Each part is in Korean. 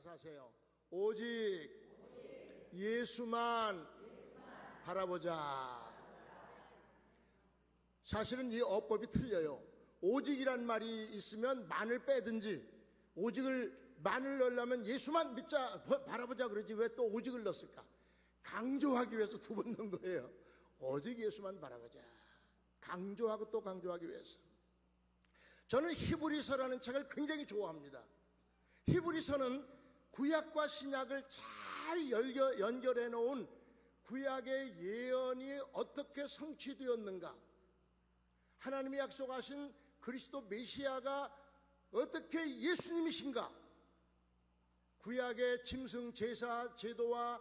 따라서 하세요. 오직 예수만 바라보자. 사실은 이 어법이 틀려요. 오직이란 말이 있으면 만을 빼든지, 오직을 만을 넣으려면 예수만 믿자 바라보자 그러지 왜 또 오직을 넣었을까? 강조하기 위해서 두 번 넣은 거예요. 오직 예수만 바라보자. 강조하고 또 강조하기 위해서. 저는 히브리서라는 책을 굉장히 좋아합니다. 히브리서는 구약과 신약을 잘 연결해 놓은 구약의 예언이 어떻게 성취되었는가, 하나님이 약속하신 그리스도 메시아가 어떻게 예수님이신가, 구약의 짐승 제사 제도와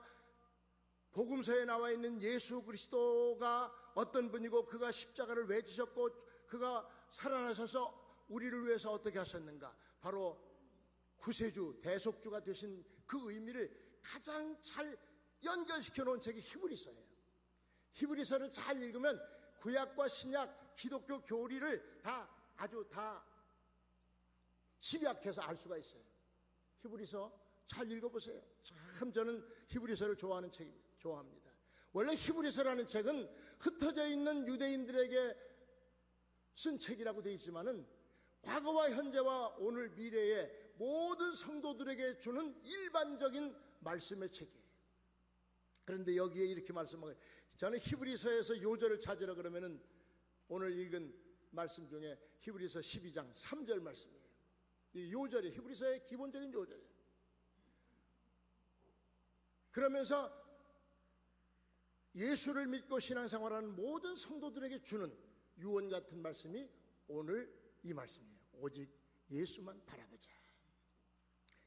복음서에 나와 있는 예수 그리스도가 어떤 분이고, 그가 십자가를 왜 지셨고 그가 살아나셔서 우리를 위해서 어떻게 하셨는가, 바로 구세주 대속주가 되신 그 의미를 가장 잘 연결시켜 놓은 책이 히브리서예요. 히브리서를 잘 읽으면 구약과 신약, 기독교 교리를 아주 다 집약해서 알 수가 있어요. 히브리서 잘 읽어보세요. 참 저는 히브리서를 좋아하는 책입니다. 좋아합니다. 원래 히브리서라는 책은 흩어져 있는 유대인들에게 쓴 책이라고 되어 있지만은 과거와 현재와 오늘 미래의 모든 성도들에게 주는 일반적인 말씀의 책이에요. 그런데 여기에 이렇게 말씀하고, 저는 히브리서에서 요절을 찾으라 그러면은 오늘 읽은 말씀 중에 히브리서 12장 3절 말씀이에요. 이 요절이 히브리서의 기본적인 요절이에요. 그러면서 예수를 믿고 신앙생활하는 모든 성도들에게 주는 유언 같은 말씀이 오늘 이 말씀이에요. 오직 예수만 바라보자.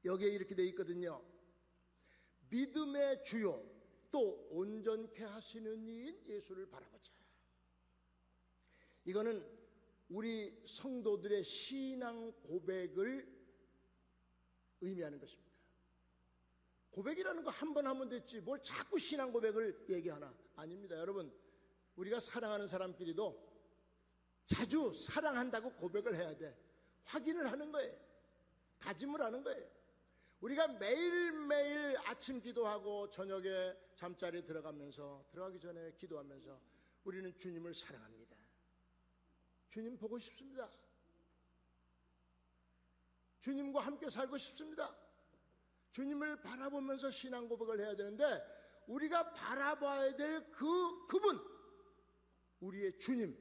여기에 이렇게 되어 있거든요. 믿음의 주요 또 온전케 하시는 이인 예수를 바라보자. 이거는 우리 성도들의 신앙 고백을 의미하는 것입니다. 고백이라는 거 한 번 하면 됐지 뭘 자꾸 신앙 고백을 얘기하나? 아닙니다. 여러분, 우리가 사랑하는 사람끼리도 자주 사랑한다고 고백을 해야 돼. 확인을 하는 거예요. 다짐을 하는 거예요. 우리가 매일매일 아침 기도하고 저녁에 잠자리에 들어가기 전에 기도하면서 우리는 주님을 사랑합니다. 주님 보고 싶습니다. 주님과 함께 살고 싶습니다. 주님을 바라보면서 신앙 고백을 해야 되는데, 우리가 바라봐야 될 그분, 우리의 주님,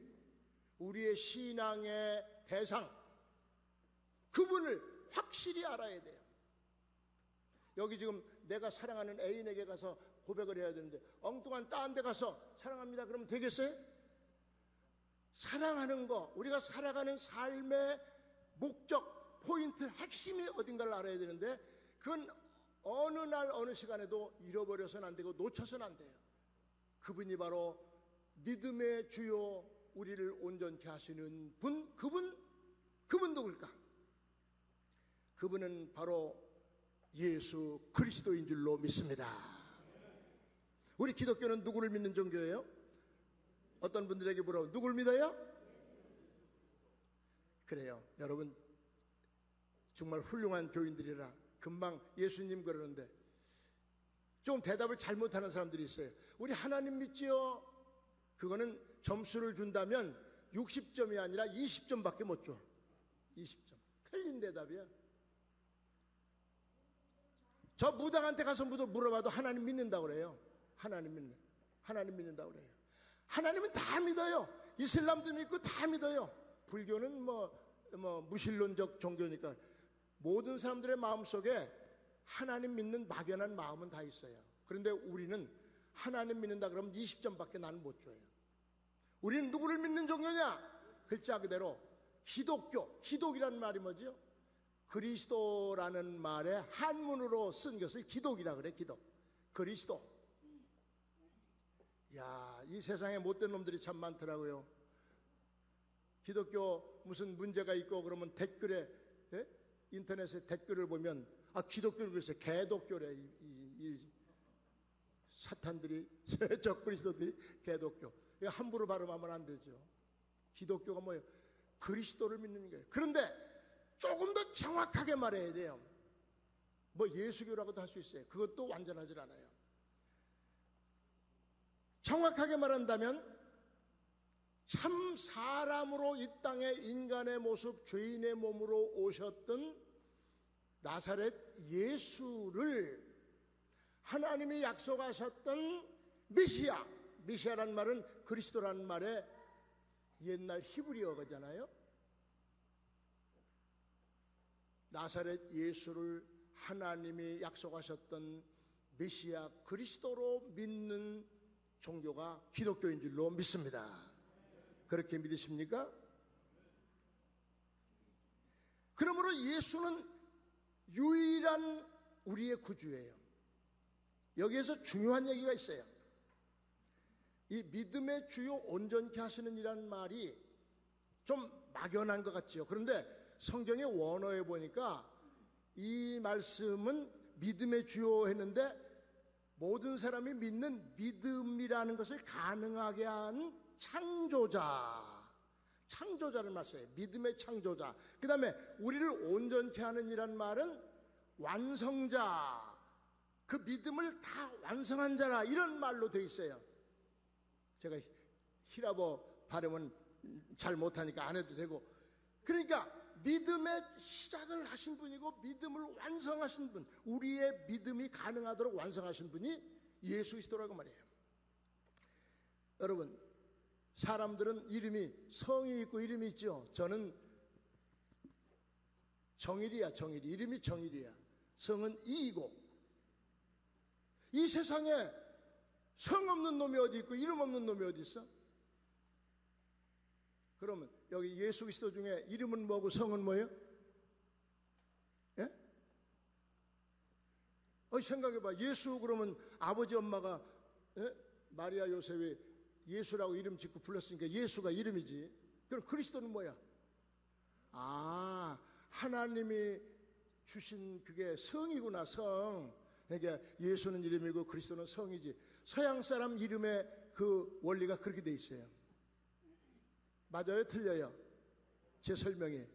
우리의 신앙의 대상, 그분을 확실히 알아야 돼요. 여기 지금 내가 사랑하는 애인에게 가서 고백을 해야 되는데 엉뚱한 딴 데 가서 사랑합니다 그러면 되겠어요? 사랑하는 거, 우리가 살아가는 삶의 목적, 포인트, 핵심이 어딘가를 알아야 되는데, 그건 어느 날 어느 시간에도 잃어버려서는 안 되고 놓쳐서는 안 돼요. 그분이 바로 믿음의 주요, 우리를 온전케 하시는 분, 그분 누굴까? 그분은 바로 예수 그리스도인 줄로 믿습니다. 우리 기독교는 누구를 믿는 종교예요? 어떤 분들에게 물어보면 누구를 믿어요? 그래요. 여러분 정말 훌륭한 교인들이라 금방 예수님 그러는데 좀 대답을 잘못하는 사람들이 있어요. 우리 하나님 믿지요? 그거는 점수를 준다면 60점이 아니라 20점밖에 못 줘. 20점. 틀린 대답이야. 저 무당한테 가서 물어봐도 하나님 믿는다고 그래요. 하나님 믿는다고 그래요. 하나님은 다 믿어요. 이슬람도 믿고 다 믿어요. 불교는 무신론적 종교니까 모든 사람들의 마음속에 하나님 믿는 막연한 마음은 다 있어요. 그런데 우리는 하나님 믿는다 그러면 20점밖에 나는 못 줘요. 우리는 누구를 믿는 종교냐? 글자 그대로 기독교. 기독이라는 말이 뭐죠? 그리스도라는 말의 한문으로 쓴 것을 기독이라 그래. 기독. 그리스도. 야, 이 세상에 못된 놈들이 참 많더라고요. 기독교 무슨 문제가 있고 그러면 댓글에, 인터넷에 댓글을 보면 기독교를 그랬어요. 개독교래. 이 사탄들이, 적그리스도들이 개독교. 이거 함부로 발음하면 안 되죠. 기독교가 뭐예요? 그리스도를 믿는 거예요. 그런데 조금 더 정확하게 말해야 돼요. 뭐 예수교라고도 할 수 있어요. 그것도 완전하질 않아요. 정확하게 말한다면 참 사람으로 이 땅에 인간의 모습, 죄인의 몸으로 오셨던 나사렛 예수를 하나님이 약속하셨던 메시아, 메시아란 말은 그리스도란 말의 옛날 히브리어잖아요. 나사렛 예수를 하나님이 약속하셨던 메시아 그리스도로 믿는 종교가 기독교인 줄로 믿습니다. 그렇게 믿으십니까? 그러므로 예수는 유일한 우리의 구주예요. 여기에서 중요한 얘기가 있어요. 이 믿음의 주요 온전케 하시는 이란 말이 좀 막연한 것 같지요. 그런데 성경의 원어에 보니까 이 말씀은 믿음의 주요 했는데 모든 사람이 믿는 믿음이라는 것을 가능하게 한 창조자를 말써요. 믿음의 창조자. 그 다음에 우리를 온전케 하는 이란 말은 완성자, 그 믿음을 다 완성한 자라, 이런 말로 돼 있어요. 제가 히라보 발음은 잘 못하니까 안 해도 되고, 그러니까 믿음의 시작을 하신 분이고 믿음을 완성하신 분, 우리의 믿음이 가능하도록 완성하신 분이 예수 그리스도라고 말이에요. 여러분, 사람들은 이름이 성이 있고 이름이 있죠. 저는 정일이야. 이름이 정일이야. 성은 이이고. 이 세상에 성 없는 놈이 어디 있고 이름 없는 놈이 어디 있어? 그러면 여기 예수 그리스도 중에 이름은 뭐고 성은 뭐예요? 예? 생각해봐. 예수 그러면 아버지 엄마가, 예? 마리아 요셉이 예수라고 이름 짓고 불렀으니까 예수가 이름이지. 그럼 그리스도는 뭐야? 하나님이 주신 그게 성이구나. 성. 그러니까 예수는 이름이고 그리스도는 성이지. 서양 사람 이름의 그 원리가 그렇게 돼 있어요. 맞아요? 틀려요? 제 설명이.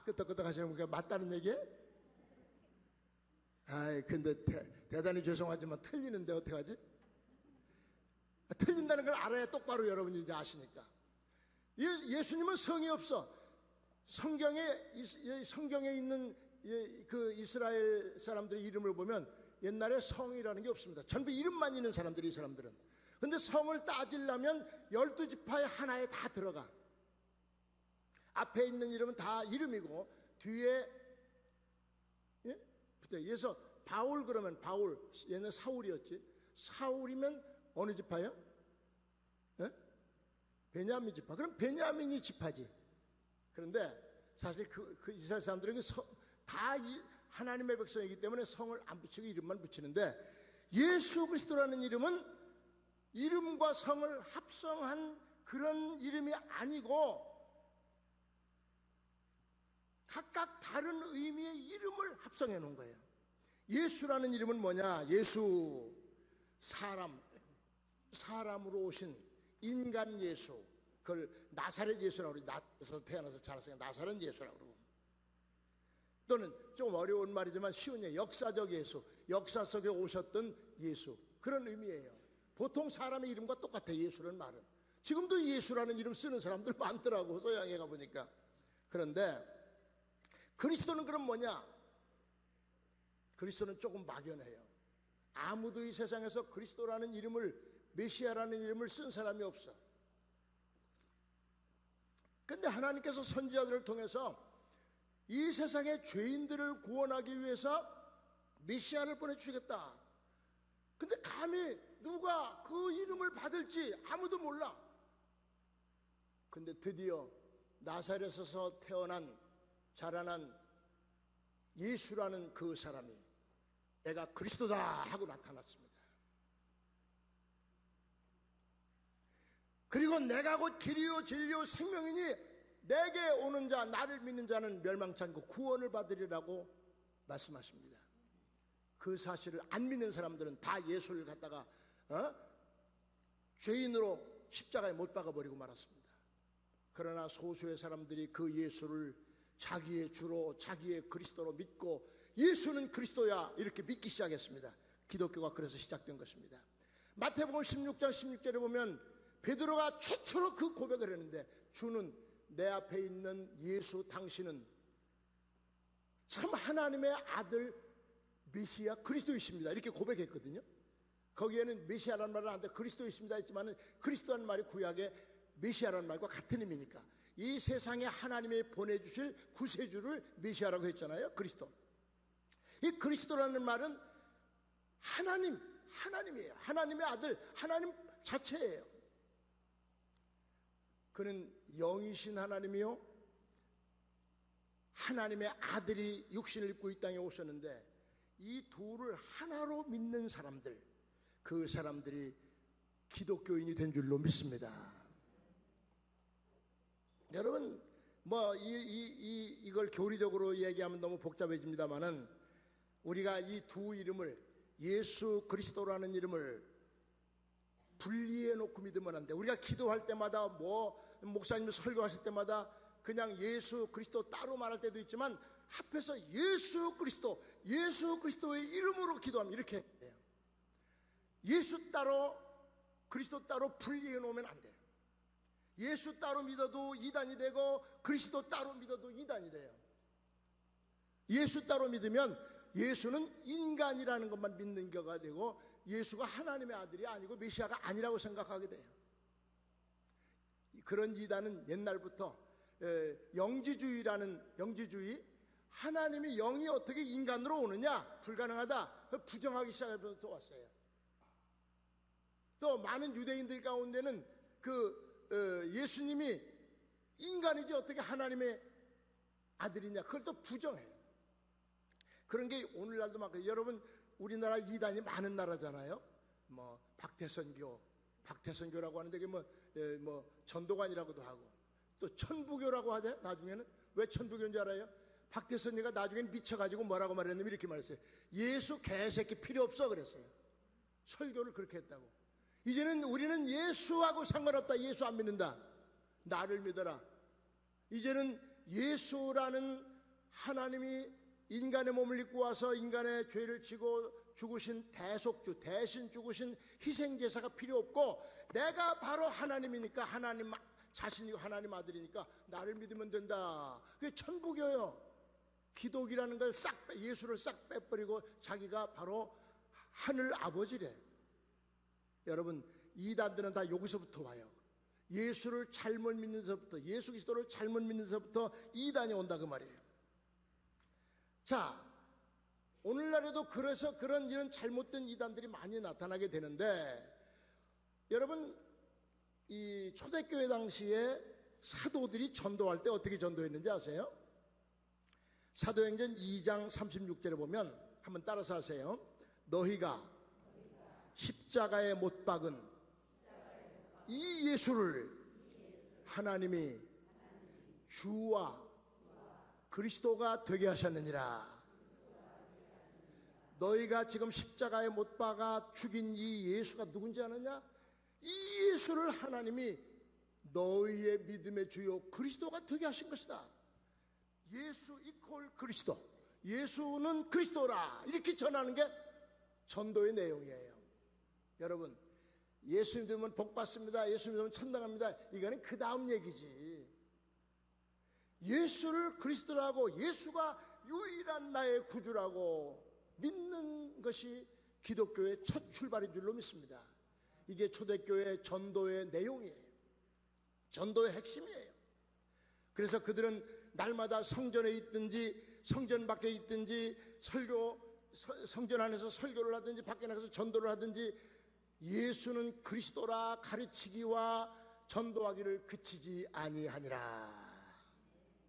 끄떡끄떡 하시는 게 맞다는 얘기예요? 근데 대단히 죄송하지만 틀리는데 어떡하지? 틀린다는 걸 알아야 똑바로 여러분이 이제 아시니까. 예수님은 성이 없어. 성경에 있는 그 이스라엘 사람들의 이름을 보면 옛날에 성이라는 게 없습니다. 전부 이름만 있는 사람들이, 이 사람들은. 근데 성을 따지려면 12지파의 하나에 다 들어가. 앞에 있는 이름은 다 이름이고 뒤에, 예? 그래서 바울 그러면 바울, 얘는 사울이었지. 사울이면 어느 지파야? 예? 베냐민 지파. 그럼 베냐민이 지파지. 그런데 사실 그 이스라엘 사람들은 다 하나님의 백성이기 때문에 성을 안 붙이고 이름만 붙이는데, 예수 그리스도라는 이름은 이름과 성을 합성한 그런 이름이 아니고 각각 다른 의미의 이름을 합성해 놓은 거예요. 예수라는 이름은 뭐냐? 예수, 사람으로 오신 인간 예수. 그걸 나사렛 예수라고 그러죠. 나에서 태어나서 자랐으니까 나사렛 예수라고 그러고. 또는 좀 어려운 말이지만 쉬운 얘기, 역사적 예수, 역사 속에 오셨던 예수, 그런 의미예요. 보통 사람의 이름과 똑같아. 예수라는 말은 지금도 예수라는 이름 쓰는 사람들 많더라고, 서양에 가보니까. 그런데 그리스도는 그럼 뭐냐? 그리스도는 조금 막연해요. 아무도 이 세상에서 그리스도라는 이름을, 메시아라는 이름을 쓴 사람이 없어. 근데 하나님께서 선지자들을 통해서 이 세상의 죄인들을 구원하기 위해서 메시아를 보내주시겠다. 근데 감히 누가 그 이름을 받을지 아무도 몰라. 근데 드디어 나사렛에서 태어난, 자라난 예수라는 그 사람이 내가 그리스도다 하고 나타났습니다. 그리고 내가 곧 길이요 진리요 생명이니 내게 오는 자, 나를 믿는 자는 멸망치 않고 구원을 받으리라고 말씀하십니다. 그 사실을 안 믿는 사람들은 다 예수를 갖다가 죄인으로 십자가에 못 박아버리고 말았습니다. 그러나 소수의 사람들이 그 예수를 자기의 주로, 자기의 그리스도로 믿고 예수는 그리스도야 이렇게 믿기 시작했습니다. 기독교가 그래서 시작된 것입니다. 마태복음 16장 16절에 보면 베드로가 최초로 그 고백을 했는데, 주는, 내 앞에 있는 예수 당신은 참 하나님의 아들 메시아 그리스도이십니다 이렇게 고백했거든요. 거기에는 메시아라는 말은 안 돼, 그리스도이십니다 했지만 그리스도라는 말이 구약의 메시아라는 말과 같은 의미니까 이 세상에 하나님이 보내주실 구세주를 메시아라고 했잖아요. 그리스도. 이 그리스도라는 말은 하나님이에요. 하나님의 아들, 하나님 자체예요. 그는 영이신 하나님이요, 하나님의 아들이 육신을 입고 이 땅에 오셨는데, 이 둘을 하나로 믿는 사람들, 그 사람들이 기독교인이 된 줄로 믿습니다. 여러분, 이걸 교리적으로 얘기하면 너무 복잡해집니다만은, 우리가 이 두 이름을, 예수 그리스도라는 이름을 분리해 놓고 믿으면 안 돼. 우리가 기도할 때마다 목사님 설교하실 때마다 그냥 예수 그리스도 따로 말할 때도 있지만 합해서 예수 그리스도의 이름으로 기도하면 이렇게 돼요. 예수 따로 그리스도 따로 분리해 놓으면 안 돼요. 예수 따로 믿어도 이단이 되고 그리스도 따로 믿어도 이단이 돼요. 예수 따로 믿으면 예수는 인간이라는 것만 믿는 거가 되고 예수가 하나님의 아들이 아니고 메시아가 아니라고 생각하게 돼요. 그런 이단은 옛날부터 영지주의, 하나님이 영이 어떻게 인간으로 오느냐, 불가능하다, 부정하기 시작해서 왔어요. 또 많은 유대인들 가운데는 예수님이 인간이지 어떻게 하나님의 아들이냐, 그걸 또 부정해요. 그런 게 오늘날도 많고, 여러분 우리나라 이단이 많은 나라잖아요. 박태선교라고 하는데 그게 전도관이라고도 하고, 또 천부교라고 하대. 나중에는 왜 천부교인 줄 알아요? 박태선이가 나중엔 미쳐가지고 뭐라고 말했냐면 이렇게 말했어요. 예수 개새끼 필요 없어 그랬어요. 설교를 그렇게 했다고. 이제는 우리는 예수하고 상관없다. 예수 안 믿는다. 나를 믿어라. 이제는 예수라는 하나님이 인간의 몸을 입고 와서 인간의 죄를 지고 죽으신 대속주, 대신 죽으신 희생제사가 필요 없고, 내가 바로 하나님이니까, 하나님 자신이고 하나님 아들이니까 나를 믿으면 된다. 그게 천부교예요. 기독이라는 걸 예수를 싹 빼버리고 자기가 바로 하늘 아버지래. 여러분, 이단들은 다 여기서부터 와요. 예수를 잘못 믿는서부터, 예수 그리스도를 잘못 믿는서부터 이단이 온다 그 말이에요. 자, 오늘날에도 그래서 이런 잘못된 이단들이 많이 나타나게 되는데, 여러분, 이 초대교회 당시에 사도들이 전도할 때 어떻게 전도했는지 아세요? 사도행전 2장 36절에 보면, 한번 따라서 하세요. 너희가 십자가에 못 박은 이 예수를 하나님이 주와 그리스도가 되게 하셨느니라. 너희가 지금 십자가에 못 박아 죽인 이 예수가 누군지 아느냐? 이 예수를 하나님이 너희의 믿음의 주요 그리스도가 되게 하신 것이다. 예수 이퀄 그리스도, 예수는 그리스도라, 이렇게 전하는 게 전도의 내용이에요. 여러분, 예수 믿으면 복 받습니다, 예수 믿으면 천당 갑니다, 이거는 그 다음 얘기지. 예수를 그리스도라고, 예수가 유일한 나의 구주라고 믿는 것이 기독교의 첫 출발인 줄로 믿습니다. 이게 초대교회 전도의 내용이에요. 전도의 핵심이에요. 그래서 그들은 날마다 성전에 있든지 성전 밖에 있든지 성전 안에서 설교를 하든지 밖에 나가서 전도를 하든지 예수는 그리스도라 가르치기와 전도하기를 그치지 아니하니라,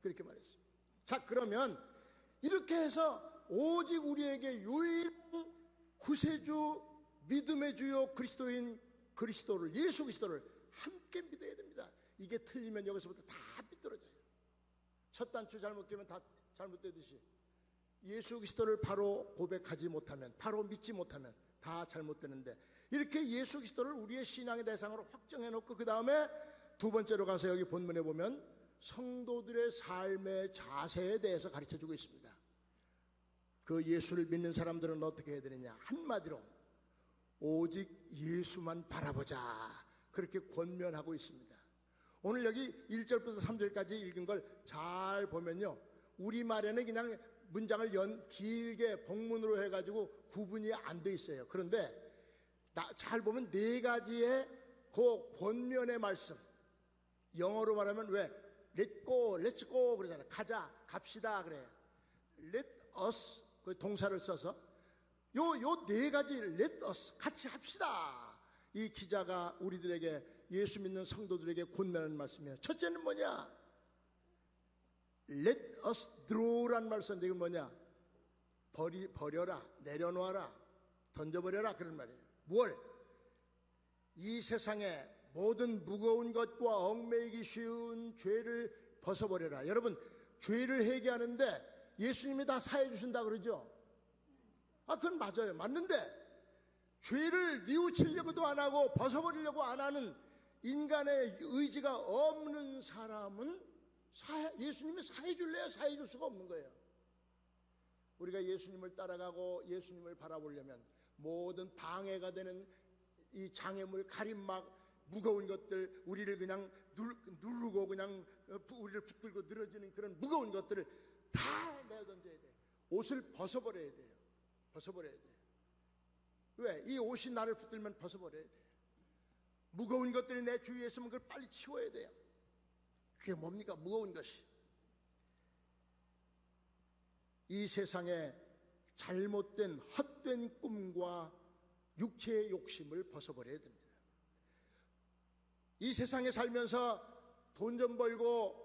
그렇게 말했습니다. 자, 그러면 이렇게 해서 오직 우리에게 유일한 구세주, 믿음의 주요 그리스도인 그리스도를, 예수 그리스도를 함께 믿어야 됩니다. 이게 틀리면 여기서부터 다 삐뚤어져요. 첫 단추 잘못되면 다 잘못되듯이 예수 그리스도를 바로 고백하지 못하면, 바로 믿지 못하면 다 잘못되는데, 이렇게 예수 그리스도를 우리의 신앙의 대상으로 확정해 놓고 그 다음에 두 번째로 가서 여기 본문에 보면 성도들의 삶의 자세에 대해서 가르쳐주고 있습니다. 그 예수를 믿는 사람들은 어떻게 해야 되느냐? 한마디로 오직 예수만 바라보자, 그렇게 권면하고 있습니다. 오늘 여기 1절부터 3절까지 읽은 걸 잘 보면요, 우리말에는 그냥 문장을 길게 복문으로 해가지고 구분이 안 돼 있어요. 그런데 잘 보면 네 가지의 그 권면의 말씀, 영어로 말하면 왜 let go, let's go 그러잖아요. 가자, 갑시다 그래요. let us, 그 동사를 써서 요 네 가지 let us, 같이 합시다. 이 기자가 우리들에게, 예수 믿는 성도들에게 권면하는 말씀이에요. 첫째는 뭐냐? let us throw란 말 썼는데 이건 뭐냐? 버려라, 내려놓아라, 던져버려라, 그런 말이에요. 뭘? 이 세상에 모든 무거운 것과 얽매이기 쉬운 죄를 벗어버려라. 여러분, 죄를 회개하는데 예수님이 다 사해 주신다 그러죠? 그건 맞아요. 맞는데 죄를 뉘우치려고도 안 하고 벗어버리려고 안 하는 인간의 의지가 없는 사람은 예수님이 사해 줄래야 사해 줄 수가 없는 거예요. 우리가 예수님을 따라가고 예수님을 바라보려면 모든 방해가 되는 이 장애물, 가림막, 무거운 것들, 우리를 그냥 누르고 그냥 우리를 붙들고 늘어지는 그런 무거운 것들을 다 내던져야 돼요. 옷을 벗어버려야 돼요. 벗어버려야 돼요. 왜? 이 옷이 나를 붙들면 벗어버려야 돼요. 무거운 것들이 내 주위에 있으면 그걸 빨리 치워야 돼요. 그게 뭡니까? 무거운 것이. 이 세상에 잘못된 헛된 꿈과 육체의 욕심을 벗어버려야 됩니다. 이 세상에 살면서 돈 좀 벌고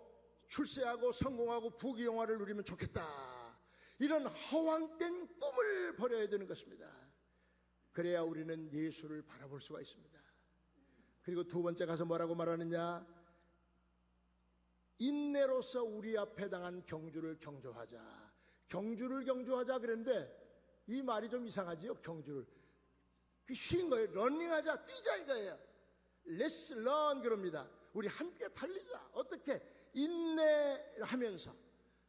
출세하고 성공하고 부귀영화를 누리면 좋겠다, 이런 허황된 꿈을 버려야 되는 것입니다. 그래야 우리는 예수를 바라볼 수가 있습니다. 그리고 두 번째 가서 뭐라고 말하느냐? 인내로서 우리 앞에 당한 경주를 경주하자. 경주를 경주하자 그랬는데 이 말이 좀 이상하지요? 경주를. 그 쉬운 거예요. 러닝하자, 뛰자 이거예요. Let's run 그럽니다. 우리 함께 달리자. 어떻게? 인내하면서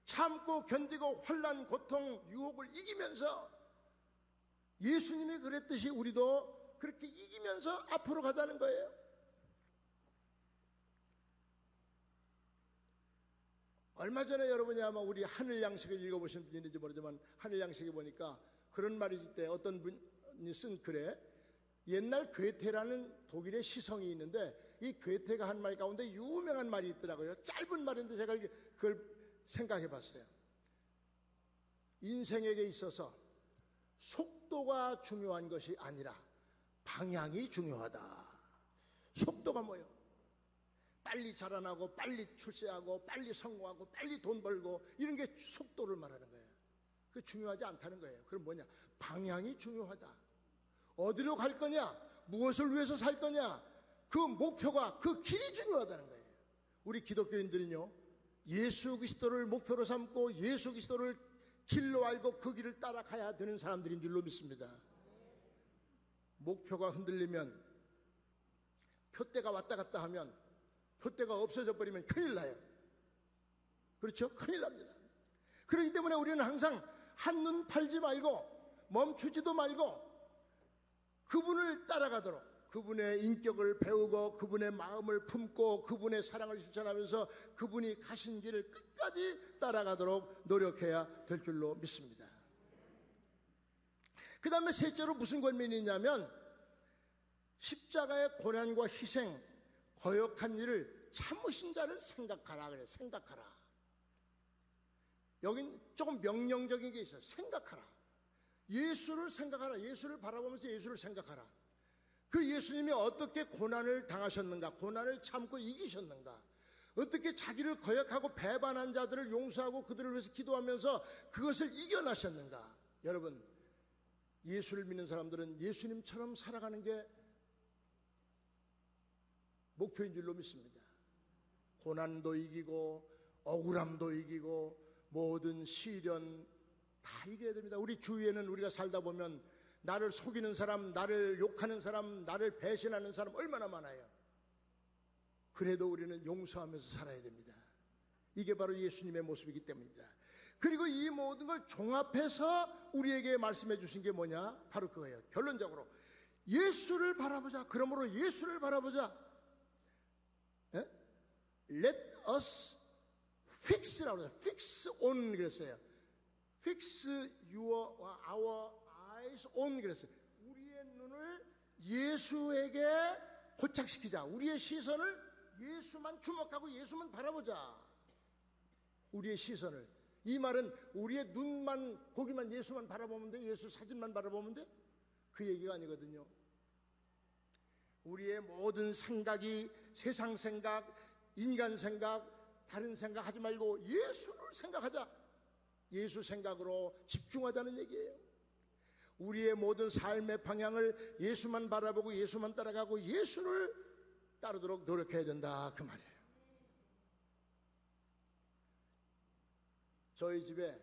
참고 견디고 환난, 고통, 유혹을 이기면서, 예수님이 그랬듯이 우리도 그렇게 이기면서 앞으로 가자는 거예요. 얼마 전에 여러분이 아마 우리 하늘 양식을 읽어보신 분인지 모르지만, 하늘 양식에 보니까 그런 말이 있대. 어떤 분이 쓴 글에 옛날 괴테라는 독일의 시성이 있는데, 이 괴테가 한 말 가운데 유명한 말이 있더라고요. 짧은 말인데 제가 그걸 생각해 봤어요. 인생에게 있어서 속도가 중요한 것이 아니라 방향이 중요하다. 속도가 뭐예요? 빨리 자라나고 빨리 출세하고 빨리 성공하고 빨리 돈 벌고 이런 게 속도를 말하는 거예요. 그게 중요하지 않다는 거예요. 그럼 뭐냐? 방향이 중요하다. 어디로 갈 거냐? 무엇을 위해서 살 거냐? 그 목표가, 그 길이 중요하다는 거예요. 우리 기독교인들은요, 예수 그리스도를 목표로 삼고 예수 그리스도를 길로 알고 그 길을 따라가야 되는 사람들인 줄로 믿습니다. 목표가 흔들리면, 표대가 왔다 갔다 하면, 표대가 없어져 버리면 큰일 나요. 그렇죠? 큰일 납니다. 그렇기 때문에 우리는 항상 한눈 팔지 말고 멈추지도 말고 그분을 따라가도록, 그분의 인격을 배우고 그분의 마음을 품고 그분의 사랑을 실천하면서 그분이 가신 길을 끝까지 따라가도록 노력해야 될 줄로 믿습니다. 그 다음에 셋째로 무슨 권면이 있냐면, 십자가의 고난과 희생, 거역한 일을 참으신 자를 생각하라 그래. 생각하라. 여긴 조금 명령적인 게 있어요. 생각하라. 예수를 생각하라. 예수를 바라보면서 예수를 생각하라. 그 예수님이 어떻게 고난을 당하셨는가, 고난을 참고 이기셨는가, 어떻게 자기를 거역하고 배반한 자들을 용서하고 그들을 위해서 기도하면서 그것을 이겨나셨는가. 여러분, 예수를 믿는 사람들은 예수님처럼 살아가는 게 목표인 줄로 믿습니다. 고난도 이기고 억울함도 이기고 모든 시련 다 이겨야 됩니다. 우리 주위에는 우리가 살다 보면 나를 속이는 사람, 나를 욕하는 사람, 나를 배신하는 사람 얼마나 많아요. 그래도 우리는 용서하면서 살아야 됩니다. 이게 바로 예수님의 모습이기 때문입니다. 그리고 이 모든 걸 종합해서 우리에게 말씀해 주신 게 뭐냐? 바로 그거예요. 결론적으로 예수를 바라보자. 그러므로 예수를 바라보자. 예? Let us fix라고 그래요. Fix on 그랬어요. Fix our eyes on 그랬어요. 우리의 눈을 예수에게 고착시키자. 우리의 시선을 예수만 주목하고 예수만 바라보자. 우리의 시선을. 이 말은 우리의 눈만 고기만 예수만 바라보면 돼? 예수 사진만 바라보면 돼? 그 얘기가 아니거든요. 우리의 모든 생각이 세상 생각, 인간 생각, 다른 생각 하지 말고 예수를 생각하자. 예수 생각으로 집중하자는 얘기예요. 우리의 모든 삶의 방향을 예수만 바라보고 예수만 따라가고 예수를 따르도록 노력해야 된다 그 말이에요. 저희 집에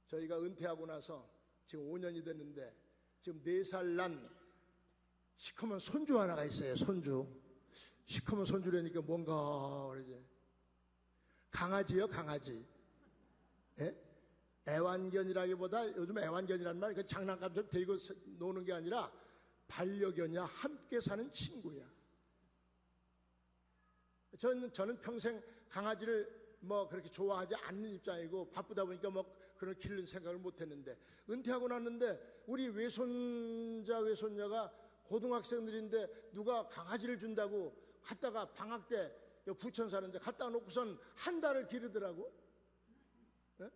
저희가 은퇴하고 나서 지금 5년이 됐는데 지금 4살 난 시커먼 손주 하나가 있어요. 손주. 시커먼 손주라니까 뭔가 그러지. 강아지요, 강아지. 예? 애완견이라기보다 요즘 애완견이라는 말이 그 장난감처럼 데리고 노는 게 아니라 반려견이야. 함께 사는 친구야. 저는 평생 강아지를 뭐 그렇게 좋아하지 않는 입장이고 바쁘다 보니까 뭐 그런 기를 생각을 못 했는데 은퇴하고 났는데 우리 외손자 외손녀가 고등학생들인데 누가 강아지를 준다고 갔다가 방학 때 부천 사는데 갖다 놓고선 한 달을 기르더라고. 네?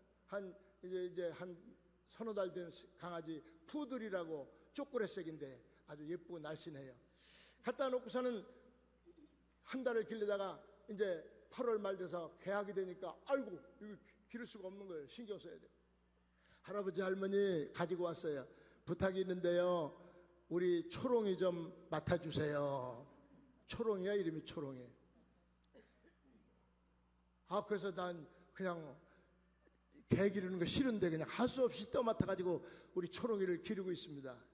이제 한 서너 달 된 강아지 푸들이라고 초콜릿색인데 아주 예쁘고 날씬해요. 갖다 놓고서는 한 달을 기르다가 이제 8월 말 돼서 개학이 되니까 아이고 이거 기를 수가 없는 거예요. 신경 써야 돼요. 할아버지 할머니 가지고 왔어요. 부탁이 있는데요. 우리 초롱이 좀 맡아주세요. 초롱이야 이름이 초롱이. 그래서 난 그냥 개 기르는 거 싫은데 그냥 할 수 없이 떠맡아가지고 우리 초롱이를 기르고 있습니다.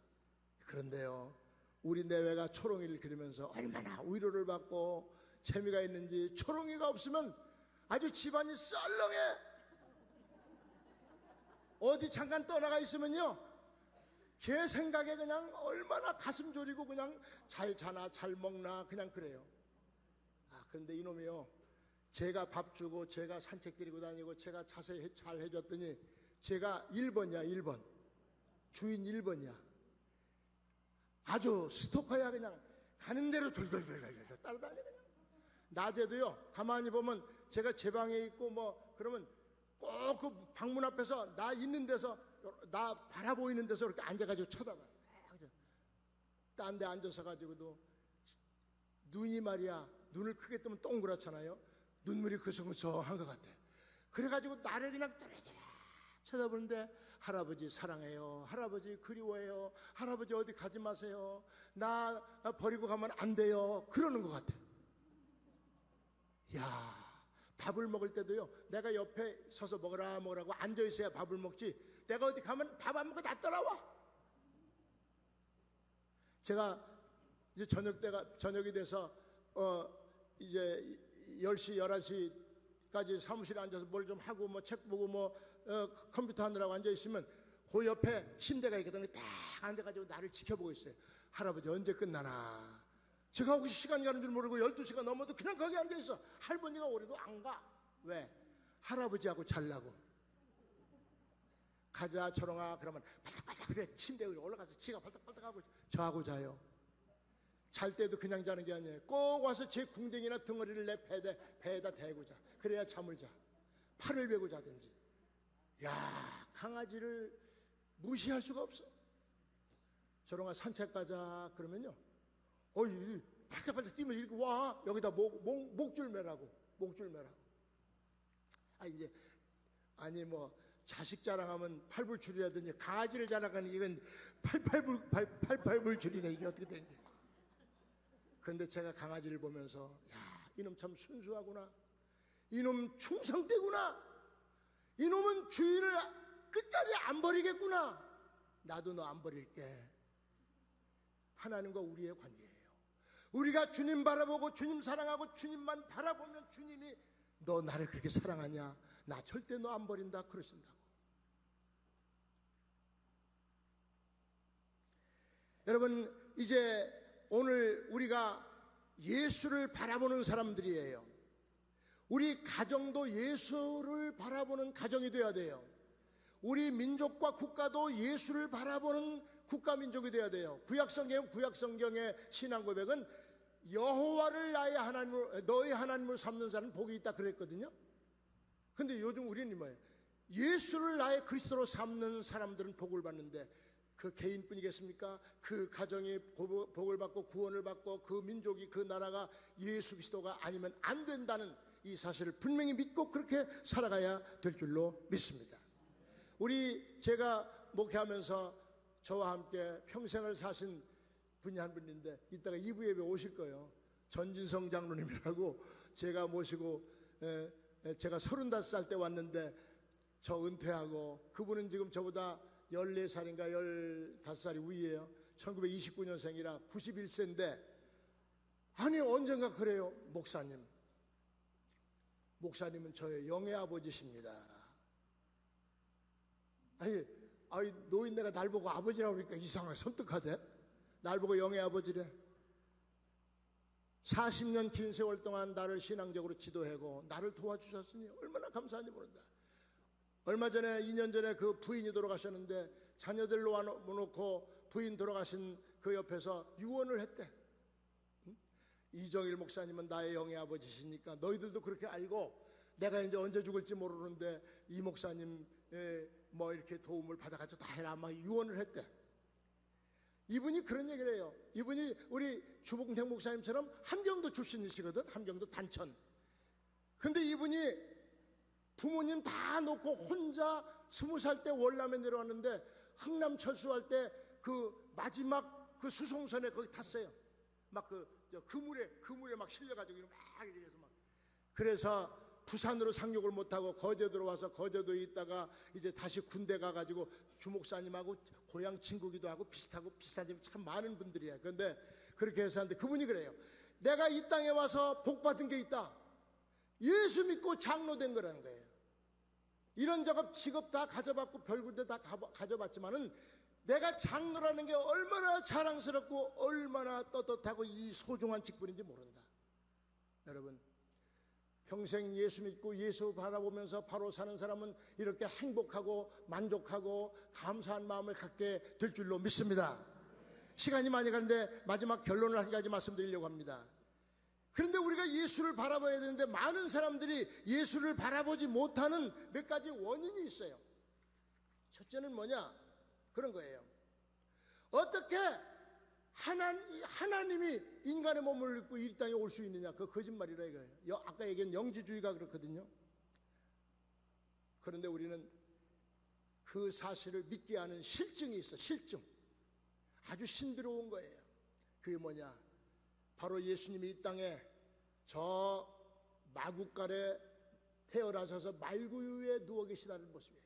그런데요. 우리 내외가 초롱이를 기르면서 얼마나 위로를 받고 재미가 있는지 초롱이가 없으면 아주 집안이 썰렁해. 어디 잠깐 떠나가 있으면요 걔 생각에 그냥 얼마나 가슴 졸이고 그냥 잘 자나 잘 먹나 그냥 그래요. 그런데 이놈이요 제가 밥 주고 제가 산책 데리고 다니고 제가 자세히 잘 해줬더니 제가 1번이야 1번 주인 1번이야. 아주 스토커야. 그냥 가는 대로 돌돌돌돌 따라다녀. 낮에도요 가만히 보면 제가 제 방에 있고 뭐 그러면 꼭 그 방문 앞에서 나 있는 데서 나 바라보이는 데서 이렇게 앉아가지고 쳐다봐. 딴 데 앉아서 가지고도 눈이 말이야 눈을 크게 뜨면 동그랗잖아요. 눈물이 그성그성한 것 같아. 그래가지고 나를 그냥 떠라떠라 쳐다보는데 할아버지 사랑해요. 할아버지 그리워해요. 할아버지 어디 가지 마세요. 나 버리고 가면 안 돼요. 그러는 것 같아. 야, 밥을 먹을 때도요 내가 옆에 서서 먹으라고 앉아있어야 밥을 먹지 내가 어디 가면 밥 안 먹고 나 따라와. 제가 이제 저녁이 돼서 이제 10시 11시까지 사무실에 앉아서 뭘 좀 하고 뭐 책 보고 뭐 컴퓨터 하느라고 앉아있으면 그 옆에 침대가 있거든요. 딱 앉아가지고 나를 지켜보고 있어요. 할아버지 언제 끝나나. 제가 혹시 시간이 가는 줄 모르고 12시가 넘어도 그냥 거기 앉아있어. 할머니가 오래도 안 가. 왜? 할아버지하고 잘라고. 가자 초롱아 그러면 바삭바삭 그래 침대에 올라가서 지가 바삭바삭하고 저하고 자요. 잘 때도 그냥 자는 게 아니에요. 꼭 와서 제 궁뎅이나 덩어리를 내 배에다 대고 자. 그래야 잠을 자. 팔을 베고 자든지. 야, 강아지를 무시할 수가 없어. 초롱아 산책 가자 그러면요 이 발짝발짝 뛰면 이렇게 와. 여기다 목줄 매라고. 목줄 매라고. 이제 아니 뭐 자식 자랑하면 팔불출이라든지 강아지를 자랑하는 이건 팔팔불출이네. 이게 어떻게 된 거야. 그런데 제가 강아지를 보면서 야, 이놈 참 순수하구나. 이놈 충성되구나. 이놈은 주인을 끝까지 안 버리겠구나. 나도 너 안 버릴게. 하나님과 우리의 관계예요. 우리가 주님 바라보고 주님 사랑하고 주님만 바라보면 주님이 너 나를 그렇게 사랑하냐? 나 절대 너 안 버린다 그러신다고. 여러분, 이제 오늘 우리가 예수를 바라보는 사람들이에요. 우리 가정도 예수를 바라보는 가정이 되어야 돼요. 우리 민족과 국가도 예수를 바라보는 국가 민족이 되어야 돼요. 구약성경의 신앙 고백은 여호와를 나의 하나님으로, 너의 하나님으로 삼는 자는 복이 있다 그랬거든요. 근데 요즘 우리는 뭐예요? 예수를 나의 그리스도로 삼는 사람들은 복을 받는데 그 개인뿐이겠습니까? 그 가정이 복을 받고 구원을 받고 그 민족이, 그 나라가 예수 그리스도가 아니면 안 된다는 이 사실을 분명히 믿고 그렇게 살아가야 될 줄로 믿습니다. 제가 목회하면서 저와 함께 평생을 사신 분이 한 분인데 이따가 2부 예배 오실 거예요. 전진성 장로님이라고 제가 모시고 제가 35살 때 왔는데 저 은퇴하고, 그분은 지금 저보다 14살인가 15살이 위에요. 1929년생이라 91세인데 아니 언젠가 그래요. 목사님은 저의 영의 아버지십니다. 아니 노인네가 날 보고 아버지라고 그러니까 이상하게 섬뜩하대. 날 보고 영의 아버지래. 40년 긴 세월 동안 나를 신앙적으로 지도하고 나를 도와주셨으니 얼마나 감사한지 모른다. 얼마 전에 2년 전에 그 부인이 돌아가셨는데 자녀들 놓아놓고 부인 돌아가신 그 옆에서 유언을 했대. 이정일 목사님은 나의 영의 아버지시니까 너희들도 그렇게 알고 내가 이제 언제 죽을지 모르는데 이 목사님 뭐 이렇게 도움을 받아가지고 다 해라 막 유언을 했대. 이분이 그런 얘기를 해요. 이분이 우리 주봉택 목사님처럼 함경도 출신이시거든. 함경도 단천. 근데 이분이 부모님 다 놓고 혼자 20살 때 월남에 내려왔는데 흥남 철수할 때 그 마지막 그 수송선에 거기 탔어요. 막 그물에 막 실려가지고 막 이렇게 해서 막. 그래서 부산으로 상륙을 못하고 거제 들어와서 거제도에 있다가 이제 다시 군대 가가지고 주목사님하고 고향 친구기도 하고 비슷하고 비슷한 점 참 많은 분들이에요. 그런데 그렇게 해서 하는데 그분이 그래요. 내가 이 땅에 와서 복 받은 게 있다. 예수 믿고 장로 된 거라는 거예요. 이런 작업 직업 다 가져봤고 별군데 다 가져봤지만은 내가 장로라는 게 얼마나 자랑스럽고 얼마나 떳떳하고 이 소중한 직분인지 모른다. 여러분, 평생 예수 믿고 예수 바라보면서 바로 사는 사람은 이렇게 행복하고 만족하고 감사한 마음을 갖게 될 줄로 믿습니다. 시간이 많이 가는데 마지막 결론을 한 가지 말씀드리려고 합니다. 그런데 우리가 예수를 바라봐야 되는데 많은 사람들이 예수를 바라보지 못하는 몇 가지 원인이 있어요. 첫째는 뭐냐? 그런 거예요. 어떻게 하나님이 인간의 몸을 입고 이 땅에 올 수 있느냐? 그 거짓말이라 이거예요. 아까 얘기한 영지주의가 그렇거든요. 그런데 우리는 그 사실을 믿게 하는 실증이 있어. 실증. 아주 신비로운 거예요. 그게 뭐냐? 바로 예수님이 이 땅에 저 마구간에 태어나셔서 말구유에 누워 계시다는 모습이에요.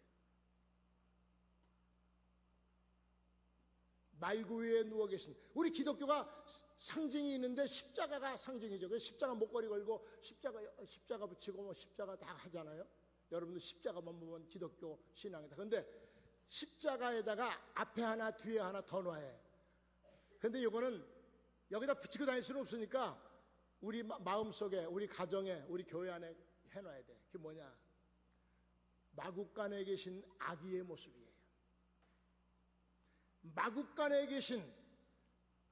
말구유에 누워 계신, 우리 기독교가 상징이 있는데 십자가가 상징이죠. 그래서 십자가 목걸이 걸고 십자가 붙이고 뭐 십자가 다 하잖아요. 여러분들 십자가만 보면 기독교 신앙이다. 그런데 십자가에다가 앞에 하나 뒤에 하나 더 놔요. 그런데 이거는 여기다 붙이고 다닐 수는 없으니까 우리 마음속에, 우리 가정에, 우리 교회 안에 해놔야 돼. 그게 뭐냐? 마구간에 계신 아기의 모습이에요. 마구간에 계신,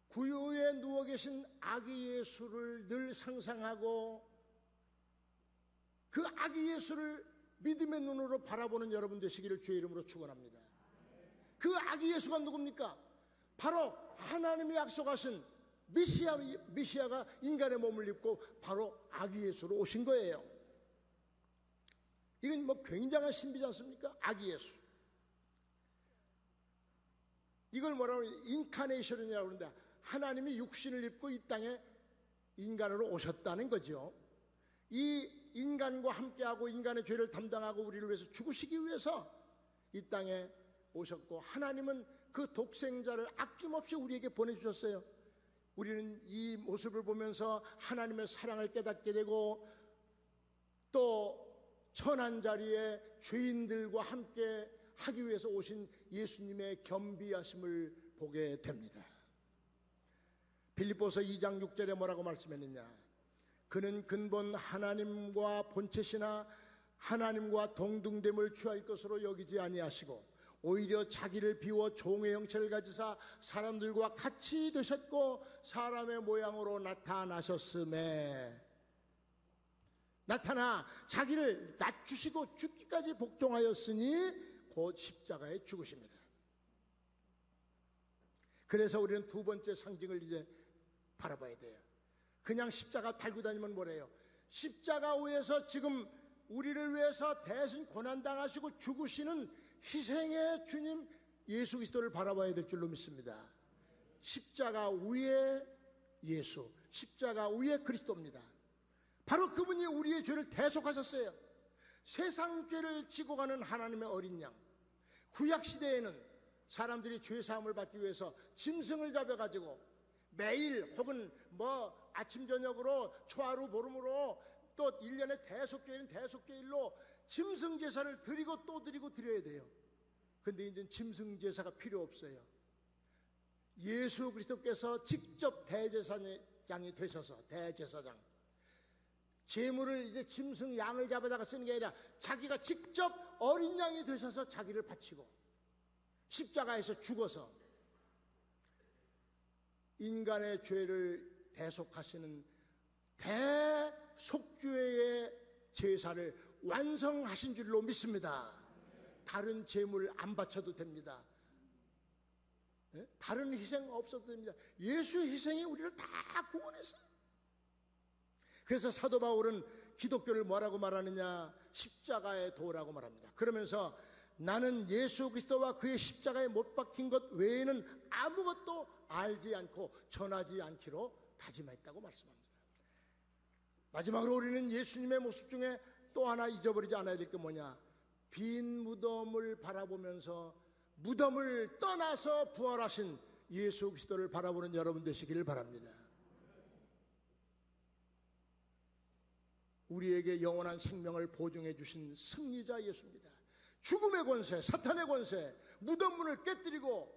구유에 누워 계신 아기 예수를 늘 상상하고 그 아기 예수를 믿음의 눈으로 바라보는 여러분 되시기를 주의 이름으로 축원합니다. 그 아기 예수가 누굽니까? 바로 하나님이 약속하신 메시아가 인간의 몸을 입고 바로 아기 예수로 오신 거예요. 이건 뭐 굉장한 신비지 않습니까? 아기 예수. 이걸 뭐라고 해요? 인카네이션이라고 그러는데 하나님이 육신을 입고 이 땅에 인간으로 오셨다는 거죠. 이 인간과 함께하고 인간의 죄를 담당하고 우리를 위해서 죽으시기 위해서 이 땅에 오셨고, 하나님은 그 독생자를 아낌없이 우리에게 보내주셨어요. 우리는 이 모습을 보면서 하나님의 사랑을 깨닫게 되고 또 천한 자리에 죄인들과 함께 하기 위해서 오신 예수님의 겸비하심을 보게 됩니다. 빌립보서 2장 6절에 뭐라고 말씀했느냐? 그는 근본 하나님과 본체시나 하나님과 동등됨을 취할 것으로 여기지 아니하시고 오히려 자기를 비워 종의 형체를 가지사 사람들과 같이 되셨고 사람의 모양으로 나타나셨음에, 나타나 자기를 낮추시고 죽기까지 복종하였으니 곧 십자가에 죽으십니다. 그래서 우리는 두 번째 상징을 이제 바라봐야 돼요. 그냥 십자가 달고 다니면 뭐래요? 십자가 위에서 지금 우리를 위해서 대신 고난당하시고 죽으시는 희생의 주님 예수 그리스도를 바라봐야 될 줄로 믿습니다. 십자가 위에 예수, 십자가 위에 그리스도입니다. 바로 그분이 우리의 죄를 대속하셨어요. 세상 죄를 지고 가는 하나님의 어린 양. 구약 시대에는 사람들이 죄 사함을 받기 위해서 짐승을 잡아가지고 매일 혹은 아침 저녁으로 초하루 보름으로 또 1년에 대속죄일은 대속죄일로 짐승 제사를 드리고 또 드리고 드려야 돼요. 근데 이제 짐승 제사가 필요 없어요. 예수 그리스도께서 직접 대제사장이 되셔서, 대제사장, 제물을 이제 짐승 양을 잡아다가 쓰는 게 아니라 자기가 직접 어린 양이 되셔서 자기를 바치고 십자가에서 죽어서 인간의 죄를 대속하시는 대속죄의 제사를 완성하신 줄로 믿습니다. 다른 제물 안 바쳐도 됩니다. 다른 희생 없어도 됩니다. 예수의 희생이 우리를 다 구원했어요. 그래서 사도 바울은 기독교를 뭐라고 말하느냐? 십자가의 도라고 말합니다. 그러면서 나는 예수 그리스도와 그의 십자가에 못 박힌 것 외에는 아무것도 알지 않고 전하지 않기로 다짐했다고 말씀합니다. 마지막으로 우리는 예수님의 모습 중에 또 하나 잊어버리지 않아야 될 게 뭐냐? 빈 무덤을 바라보면서 무덤을 떠나서 부활하신 예수 그리스도를 바라보는 여러분 되시기를 바랍니다. 우리에게 영원한 생명을 보증해 주신 승리자 예수입니다. 죽음의 권세, 사탄의 권세, 무덤문을 깨뜨리고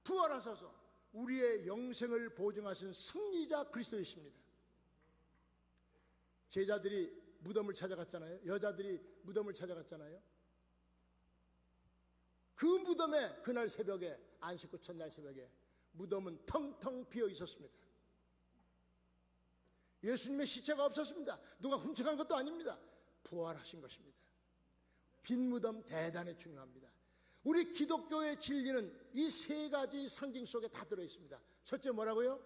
부활하셔서 우리의 영생을 보증하신 승리자 그리스도이십니다. 제자들이 무덤을 찾아갔잖아요. 여자들이 무덤을 찾아갔잖아요. 그 무덤에 그날 새벽에, 안식구 첫날 새벽에 무덤은 텅텅 비어 있었습니다. 예수님의 시체가 없었습니다. 누가 훔쳐간 것도 아닙니다. 부활하신 것입니다. 빈 무덤 대단히 중요합니다. 우리 기독교의 진리는 이 세 가지 상징 속에 다 들어있습니다. 첫째 뭐라고요?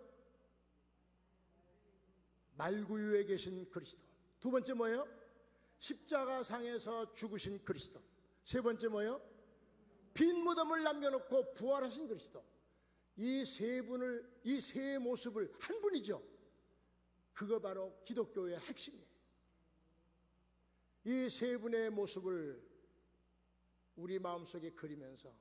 말구유에 계신 그리스도. 두 번째 뭐예요? 십자가상에서 죽으신 그리스도. 세 번째 뭐예요? 빈 무덤을 남겨놓고 부활하신 그리스도. 이 세 분을, 이 세 모습을, 한 분이죠. 그거 바로 기독교의 핵심이에요. 이 세 분의 모습을 우리 마음속에 그리면서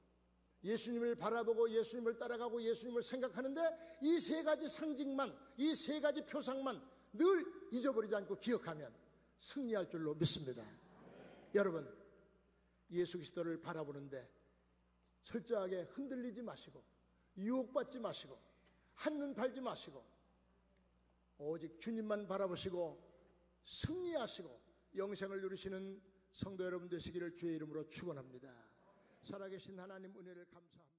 예수님을 바라보고 예수님을 따라가고 예수님을 생각하는데 이 세 가지 상징만, 이 세 가지 표상만 늘 잊어버리지 않고 기억하면 승리할 줄로 믿습니다. 여러분, 예수 그리스도를 바라보는데 철저하게 흔들리지 마시고 유혹받지 마시고 한눈 팔지 마시고 오직 주님만 바라보시고 승리하시고 영생을 누리시는 성도 여러분 되시기를 주의 이름으로 축원합니다. 살아계신 하나님 은혜를 감사합니다.